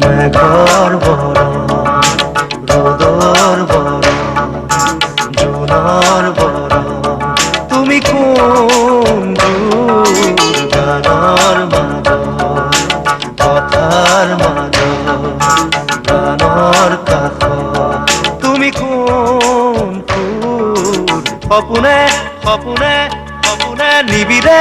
মেঘর বরণ রোদর বরণ জোনার বরণ তুমি কোন দূর গানার মাদল কথার মাদল গানার কাষ তুমি কোন ফুল সপোনে সপোনে সপোনে নিবিড়ে